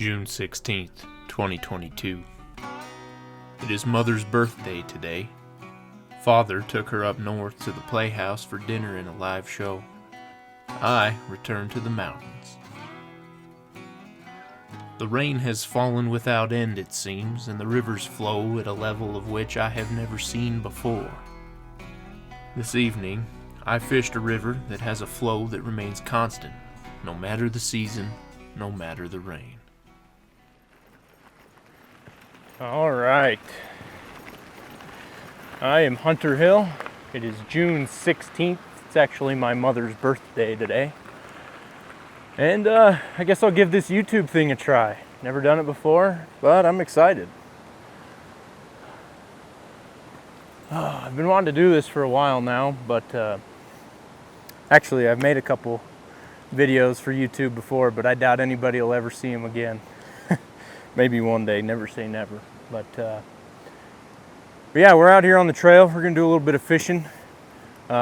June 16th, 2022. It is Mother's birthday today. Father took her up north to the playhouse for dinner and a live show. I returned to the mountains. The rain has fallen without end, it seems, and the rivers flow at a level of which I have never seen before. This evening, I fished a river that has a flow that remains constant, no matter the season, no matter the rain. All right. I am Hunter Hill. It is June 16th. It's actually my mother's birthday today. And I guess I'll give this YouTube thing a try. Never done it before, but I'm excited. I've been wanting to do this for a while now, but actually I've made a couple videos for YouTube before, but I doubt anybody will ever see them again. Maybe one day, never say never. But yeah, we're out here on the trail. We're gonna do a little bit of fishing,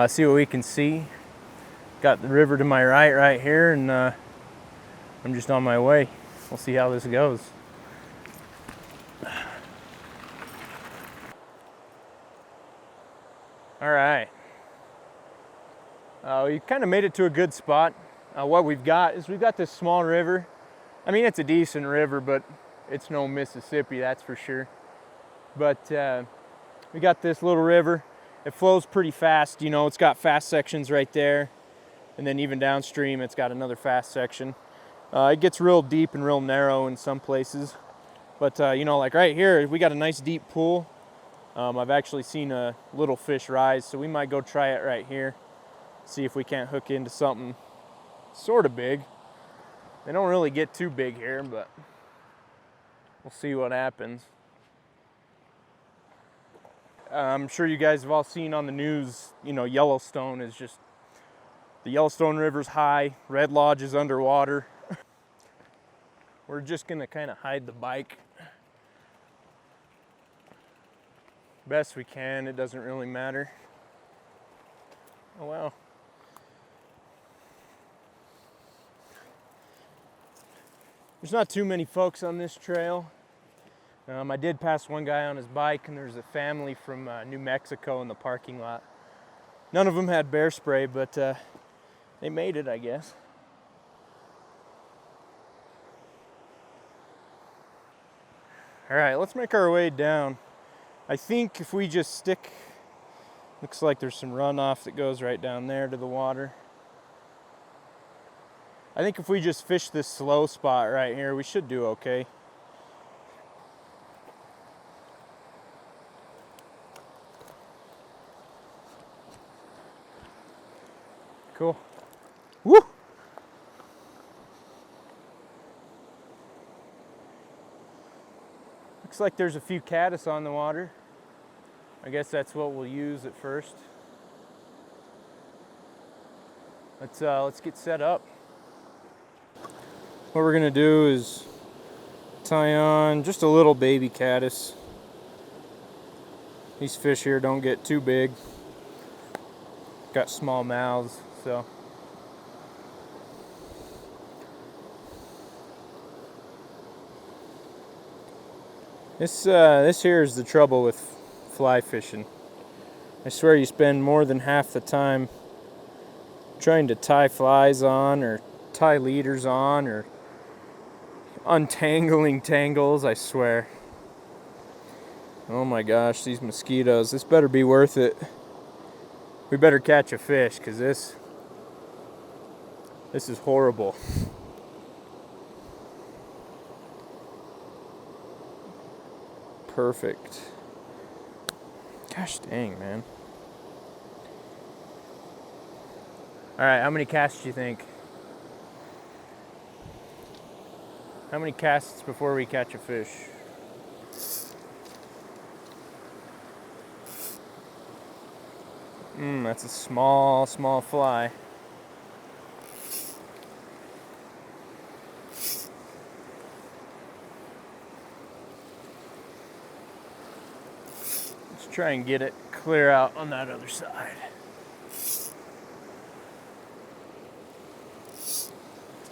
see what we can see. Got the river to my right here, and I'm just on my way. We'll see how this goes. All right. We kind of made it to a good spot. What we've got is we've got this small river. I mean, it's a decent river, but it's no Mississippi, that's for sure. But we got this little river. It flows pretty fast, you know, it's got fast sections right there. And then even downstream, it's got another fast section. It gets real deep and real narrow in some places. But you know, like right here, we got a nice deep pool. I've actually seen a little fish rise, so we might go try it right here. See if we can't hook into something sort of big. They don't really get too big here, but we'll see what happens. I'm sure you guys have all seen on the news, you know, Yellowstone is just, the Yellowstone River's high, Red Lodge is underwater. We're just gonna kind of hide the bike best we can. It doesn't really matter. Oh well. There's not too many folks on this trail. I did pass one guy on his bike, and there's a family from New Mexico in the parking lot. None of them had bear spray, but they made it, I guess. All right, let's make our way down. I think if we just stick, looks like there's some runoff that goes right down there to the water. I think if we just fish this slow spot right here, we should do okay. Cool. Woo! Looks like there's a few caddis on the water. I guess that's what we'll use at first. Let's get set up. What we're gonna do is tie on just a little baby caddis. These fish here don't get too big. Got small mouths, so. This here is the trouble with fly fishing. I swear you spend more than half the time trying to tie flies on or tie leaders on or untangling tangles, I swear. Oh my gosh, these mosquitoes. This better be worth it. We better catch a fish, because this is horrible. Perfect. Gosh dang, man. All right, how many casts do you think? How many casts before we catch a fish? That's a small fly. Let's try and get it clear out on that other side.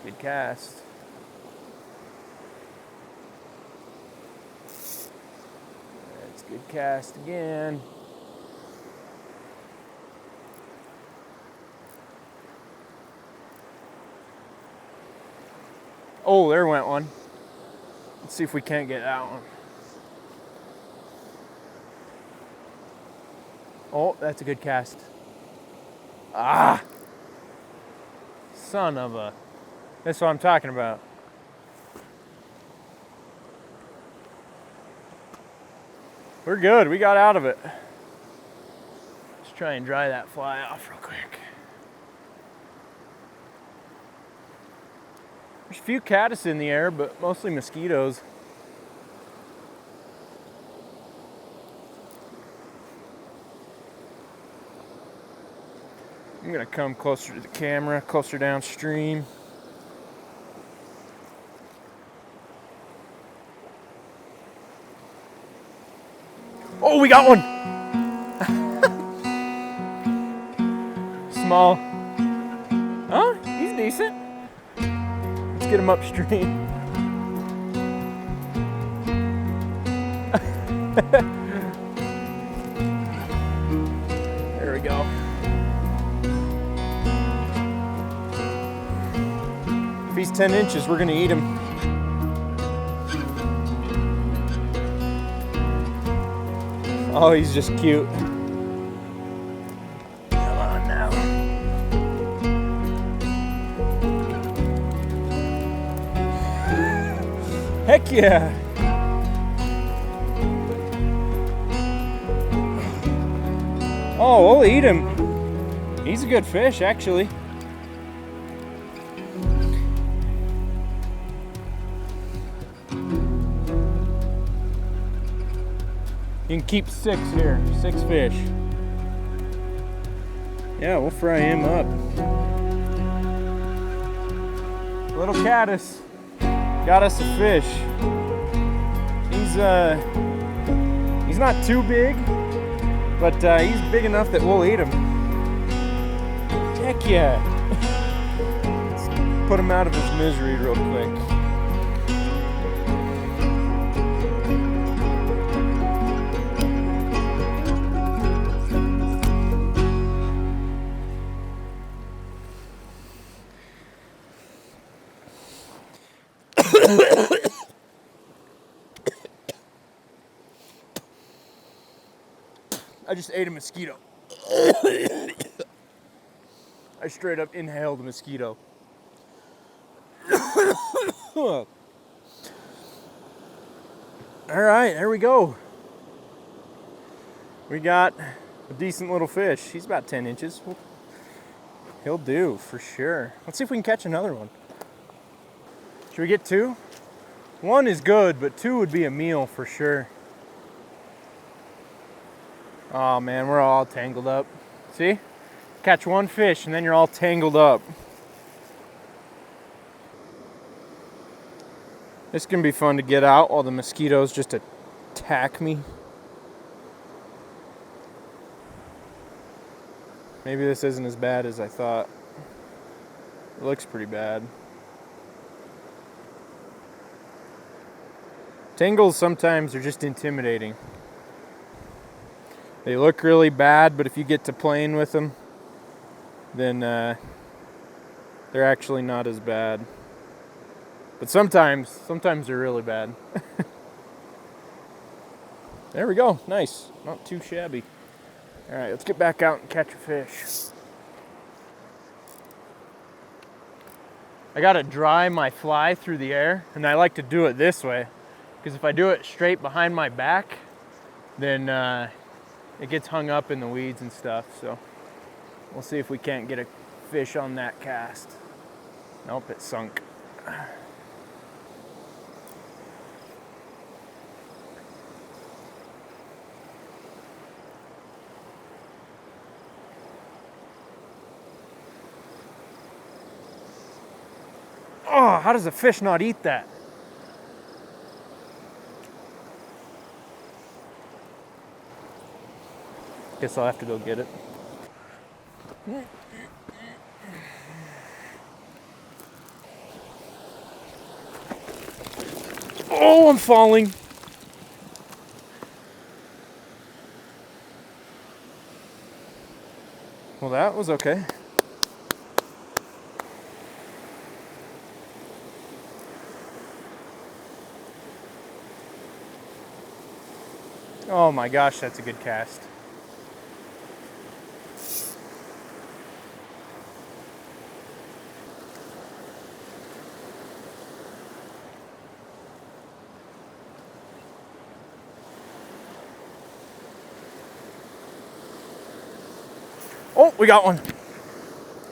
Good cast. Good cast again. Oh, there went one. Let's see if we can't get that one. Oh, that's a good cast. Ah! Son of a... That's what I'm talking about. We're good. We got out of it. Let's try and dry that fly off real quick. There's a few caddis in the air, but mostly mosquitoes. I'm gonna come closer to the camera, closer downstream. Oh, we got one! Small. Huh? He's decent. Let's get him upstream. There we go. If he's 10 inches, we're gonna eat him. Oh, he's just cute. Come on now. Heck yeah. Oh, we'll eat him. He's a good fish, actually. You can keep 6 here, 6 fish. Yeah, we'll fry him up. Little caddis got us a fish. He's not too big, but he's big enough that we'll eat him. Heck yeah. Let's put him out of his misery real quick. I just ate a mosquito. I straight up inhaled a mosquito. All right, there we go. We got a decent little fish. He's about 10 inches. He'll do for sure. Let's see if we can catch another one. Should we get 2? 1 is good, but 2 would be a meal for sure. Oh man, we're all tangled up. See? Catch 1 fish and then you're all tangled up. This can be fun to get out while the mosquitoes just attack me. Maybe this isn't as bad as I thought. It looks pretty bad. Tangles sometimes are just intimidating. They look really bad, but if you get to playing with them, then they're actually not as bad. But sometimes they're really bad. There we go, nice, not too shabby. All right, let's get back out and catch a fish. I gotta dry my fly through the air, and I like to do it this way, because if I do it straight behind my back, then it gets hung up in the weeds and stuff. So we'll see if we can't get a fish on that cast. Nope, it sunk. Oh, how does a fish not eat that? Guess I'll have to go get it. Oh, I'm falling. Well, that was okay. Oh my gosh, that's a good cast. Oh, we got one.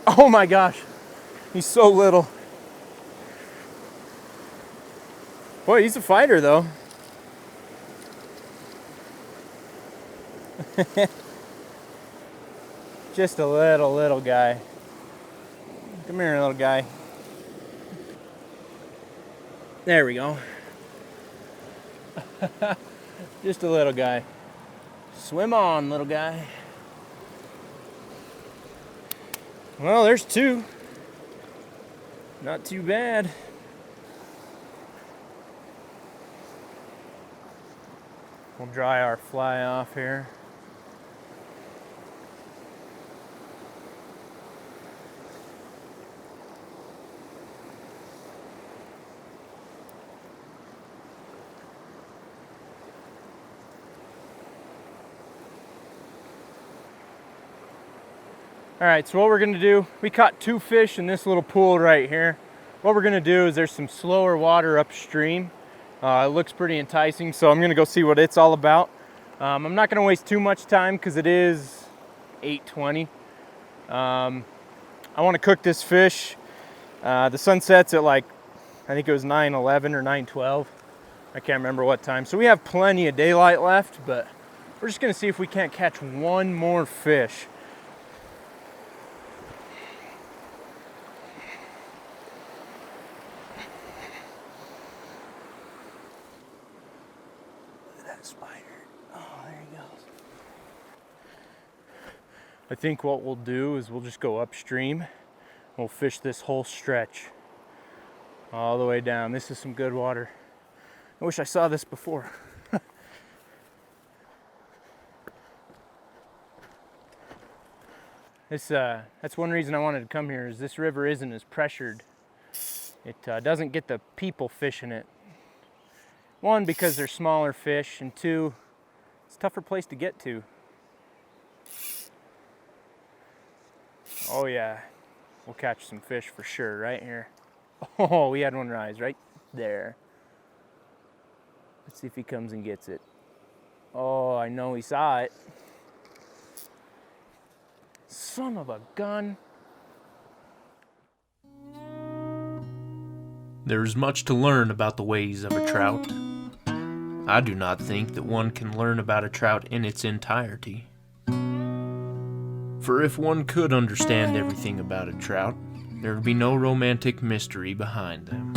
Oh my gosh. He's so little. Boy, he's a fighter though. Just a little guy. Come here, little guy. There we go. Just a little guy. Swim on, little guy. Well, there's two. Not too bad. We'll dry our fly off here. All right, so what we're gonna do, we caught 2 fish in this little pool right here. What we're gonna do is there's some slower water upstream. It looks pretty enticing, so I'm gonna go see what it's all about. I'm not gonna waste too much time because it is 8:20. I wanna cook this fish. The sun sets at like, I think it was 9:11 or 9:12. I can't remember what time. So we have plenty of daylight left, but we're just gonna see if we can't catch one more fish. Spider. Oh, there he goes. I think what we'll do is we'll just go upstream. We'll fish this whole stretch all the way down. This is some good water. I wish I saw this before. That's one reason I wanted to come here, is this river isn't as pressured. It doesn't get the people fishing it. One, because they're smaller fish, and two, it's a tougher place to get to. Oh yeah, we'll catch some fish for sure right here. Oh, we had one rise right there. Let's see if he comes and gets it. Oh, I know he saw it. Son of a gun. There is much to learn about the ways of a trout. I do not think that one can learn about a trout in its entirety. For if one could understand everything about a trout, there would be no romantic mystery behind them.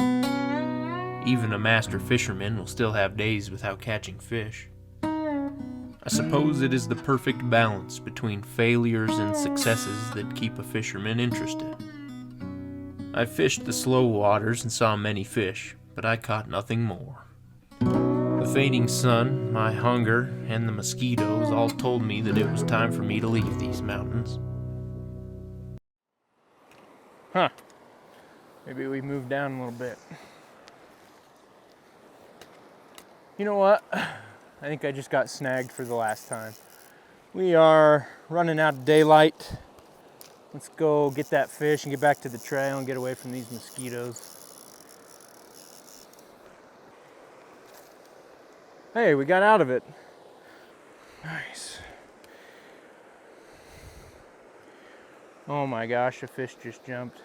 Even a master fisherman will still have days without catching fish. I suppose it is the perfect balance between failures and successes that keep a fisherman interested. I fished the slow waters and saw many fish, but I caught nothing more. The fading sun, my hunger, and the mosquitoes all told me that it was time for me to leave these mountains. Huh. Maybe we moved down a little bit. You know what? I think I just got snagged for the last time. We are running out of daylight. Let's go get that fish and get back to the trail and get away from these mosquitoes. Hey, we got out of it. Nice. Oh my gosh, a fish just jumped.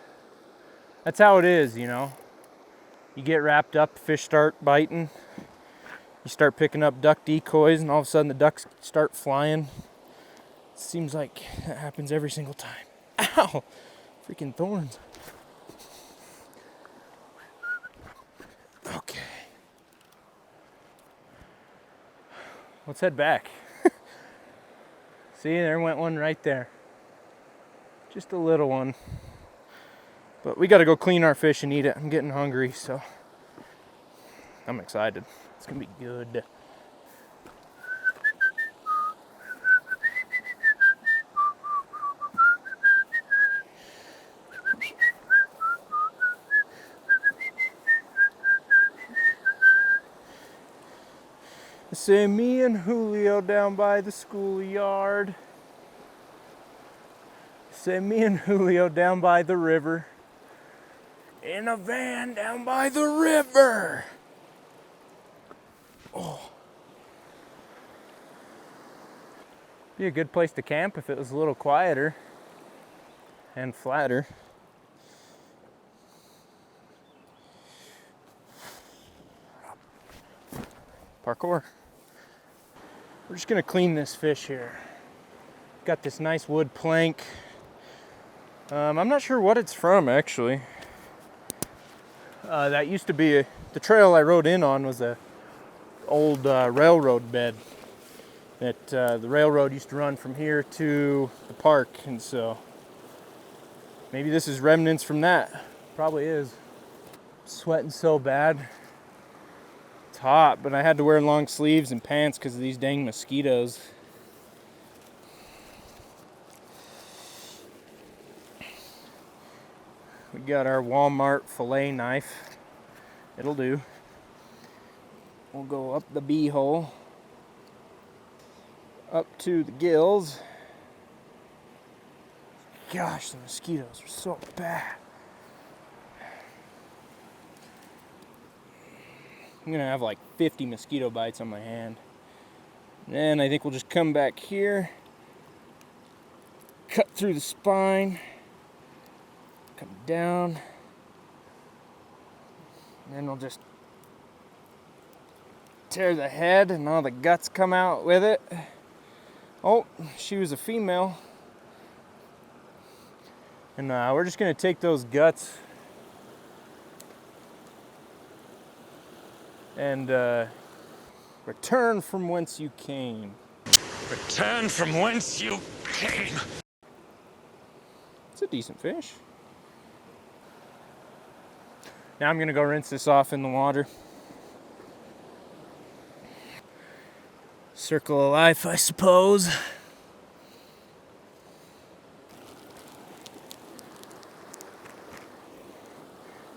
That's how it is, you know. You get wrapped up, fish start biting. You start picking up duck decoys, and all of a sudden the ducks start flying. It seems like that happens every single time. Ow! Freaking thorns. Okay. Let's head back. See, there went one right there. Just a little one. But we gotta go clean our fish and eat it. I'm getting hungry, so I'm excited. It's gonna be good. Say me and Julio down by the schoolyard. Say me and Julio down by the river. In a van down by the river. Oh. Be a good place to camp if it was a little quieter and flatter. Parkour. We're just gonna clean this fish here. Got this nice wood plank. I'm not sure what it's from actually. That used to be the trail I rode in on was a old railroad bed that the railroad used to run from here to the park, and so maybe this is remnants from that. Probably is. Sweating so bad. It's hot, but I had to wear long sleeves and pants because of these dang mosquitoes. We got our Walmart fillet knife. It'll do. We'll go up the bee hole, up to the gills. Gosh, the mosquitoes are so bad. I'm gonna have like 50 mosquito bites on my hand. Then I think we'll just come back here, cut through the spine, come down, and then we'll just tear the head and all the guts come out with it. Oh, she was a female. And we're just gonna take those guts and return from whence you came. Return from whence you came. It's a decent fish. Now I'm gonna go rinse this off in the water. Circle of life, I suppose.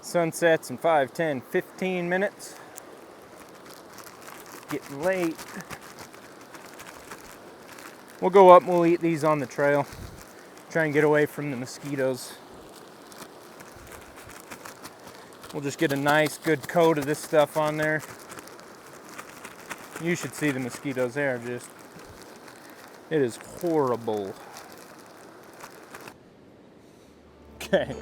Sunsets in 5, 10, 15 minutes. Getting late. We'll go up and we'll eat these on the trail. Try and get away from the mosquitoes. We'll just get a nice good coat of this stuff on there. You should see the mosquitoes there. Just, it is horrible. Okay,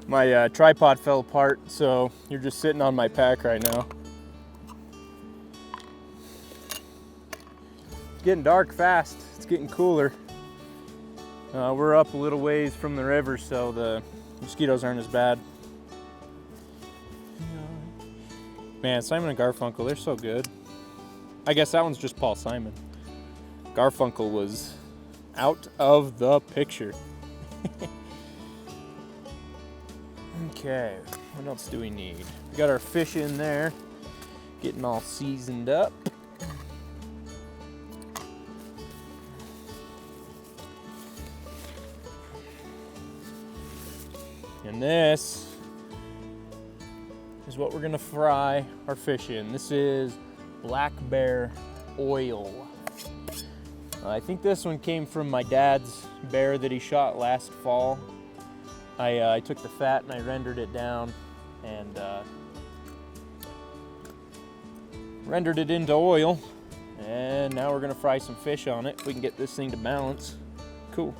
my tripod fell apart, so you're just sitting on my pack right now. It's getting dark fast. It's getting cooler. We're up a little ways from the river, so the mosquitoes aren't as bad. Man, Simon and Garfunkel, they're so good. I guess that one's just Paul Simon. Garfunkel was out of the picture. Okay, what else do we need? We got our fish in there, getting all seasoned up. And this is what we're gonna fry our fish in. This is Black Bear oil. I think this one came from my dad's bear that he shot last fall. I took the fat and I rendered it down and rendered it into oil. And now we're gonna fry some fish on it if we can get this thing to balance. Cool.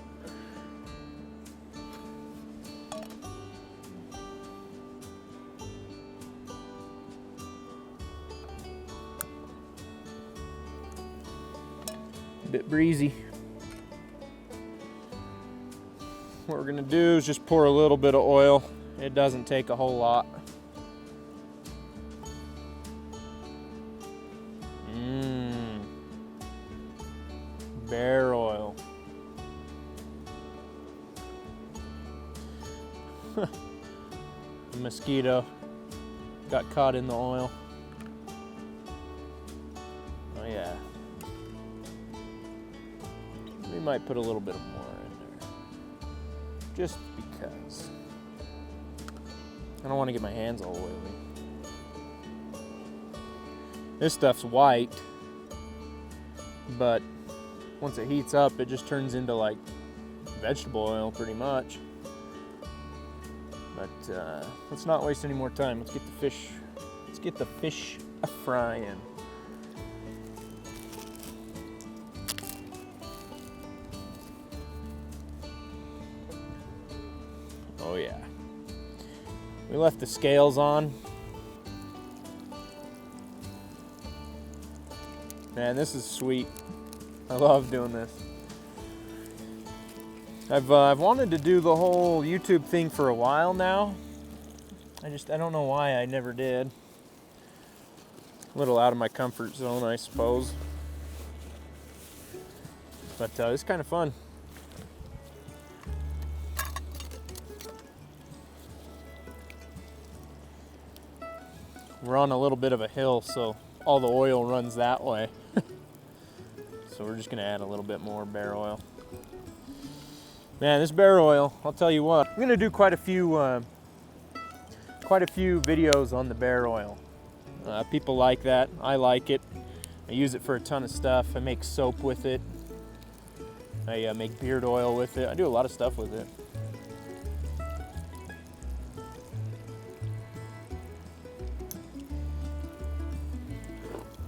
A bit breezy. What we're gonna do is just pour a little bit of oil. It doesn't take a whole lot. Bear oil. The mosquito got caught in the oil. Oh yeah. We might put a little bit more in there. Just because. I don't want to get my hands all oily. This stuff's white. but once it heats up, it just turns into like vegetable oil pretty much. But let's not waste any more time. Let's get the fish a-frying. Oh yeah. We left the scales on. Man, this is sweet. I love doing this. I've wanted to do the whole YouTube thing for a while now. I don't know why I never did. A little out of my comfort zone, I suppose. But it's kind of fun. We're on a little bit of a hill, so all the oil runs that way. So we're just gonna add a little bit more bear oil. Man, this bear oil, I'll tell you what, I'm gonna do quite a few videos on the bear oil. People like that, I like it. I use it for a ton of stuff. I make soap with it. I make beard oil with it. I do a lot of stuff with it.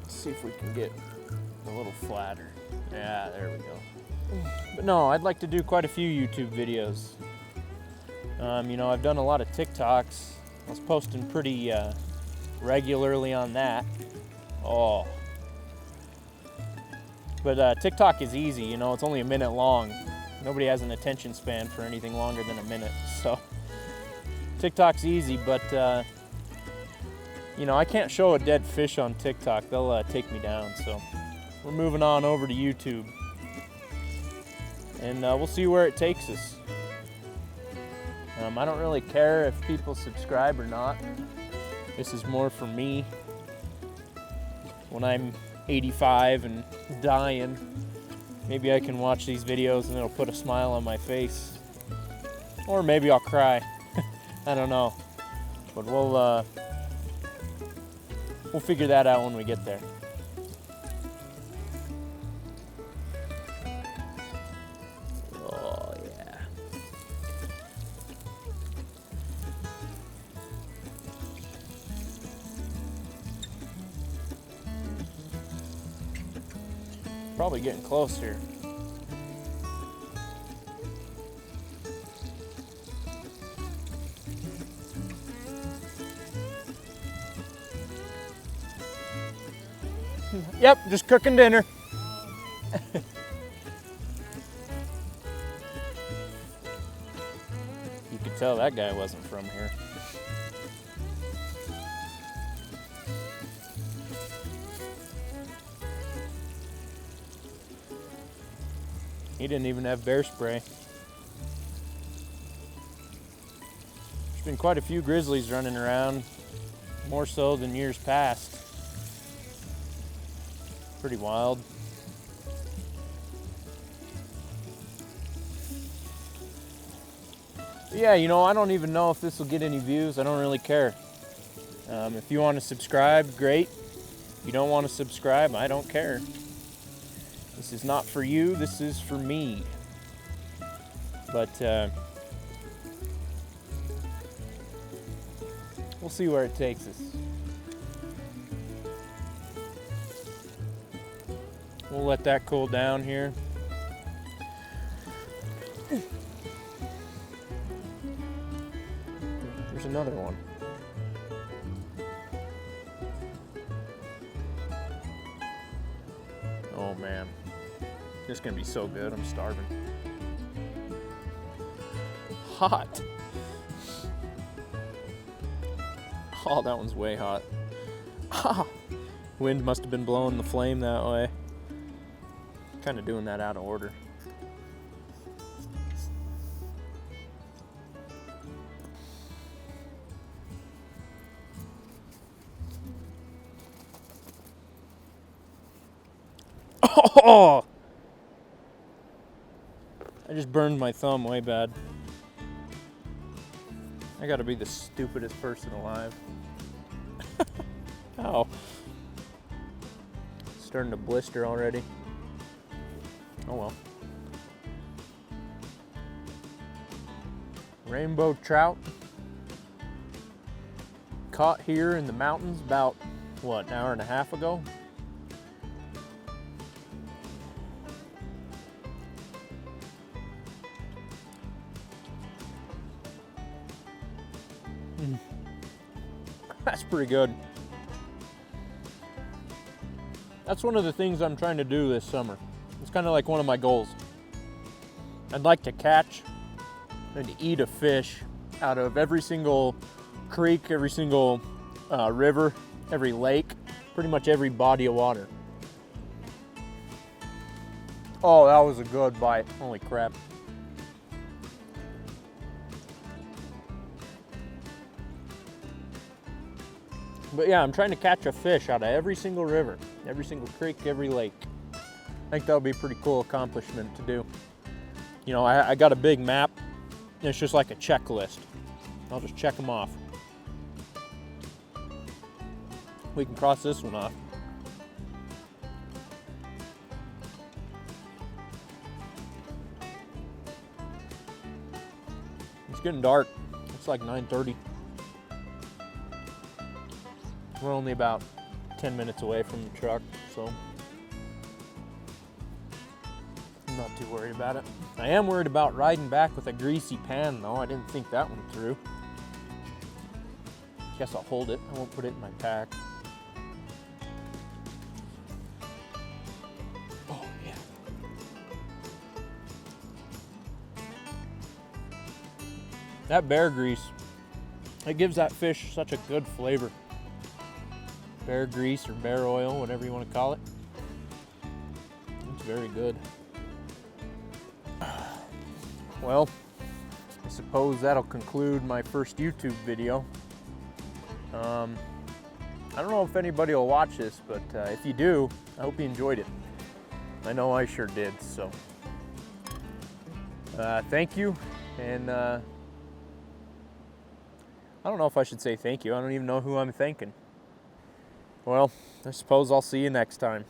Let's see if we can get a little flatter. Yeah, there we go. But no, I'd like to do quite a few YouTube videos. You know, I've done a lot of TikToks. I was posting pretty regularly on that. Oh. But TikTok is easy, you know, it's only a minute long. Nobody has an attention span for anything longer than a minute. So TikTok's easy, but you know, I can't show a dead fish on TikTok. They'll take me down. So we're moving on over to YouTube. And we'll see where it takes us. I don't really care if people subscribe or not. This is more for me. When I'm 85 and dying, maybe I can watch these videos and it'll put a smile on my face. Or maybe I'll cry. I don't know. But we'll figure that out when we get there. Oh yeah. Probably getting close here. Yep, just cooking dinner. You could tell that guy wasn't from here. He didn't even have bear spray. There's been quite a few grizzlies running around, more so than years past. Pretty wild. But yeah, you know, I don't even know if this will get any views. I don't really care. If you want to subscribe, great. If you don't want to subscribe, I don't care. This is not for you, this is for me. But we'll see where it takes us. We'll let that cool down here. There's another one. Oh man, this is gonna be so good, I'm starving. Hot. Oh, that one's way hot. Wind must have been blowing the flame that way. Kind of doing that out of order. Oh! I just burned my thumb way bad. I gotta be the stupidest person alive. Ow. Starting to blister already. Oh well. Rainbow trout. Caught here in the mountains about, what, an hour and a half ago? That's pretty good. That's one of the things I'm trying to do this summer. It's kind of like one of my goals. I'd like to catch and eat a fish out of every single creek, every single river, every lake, pretty much every body of water. Oh, that was a good bite. Holy crap. But yeah, I'm trying to catch a fish out of every single river, every single creek, every lake. I think that would be a pretty cool accomplishment to do. You know, I got a big map, and it's just like a checklist. I'll just check them off. We can cross this one off. It's getting dark. It's like 9:30. We're only about 10 minutes away from the truck, so I'm not too worried about it. I am worried about riding back with a greasy pan, though. I didn't think that one through. Guess I'll hold it. I won't put it in my pack. Oh, yeah. That bear grease, it gives that fish such a good flavor. Bear grease or bear oil, whatever you want to call it. It's very good. Well, I suppose that'll conclude my first YouTube video. I don't know if anybody will watch this, but if you do, I hope you enjoyed it. I know I sure did, so. Thank you, and I don't know if I should say thank you. I don't even know who I'm thanking. Well, I suppose I'll see you next time.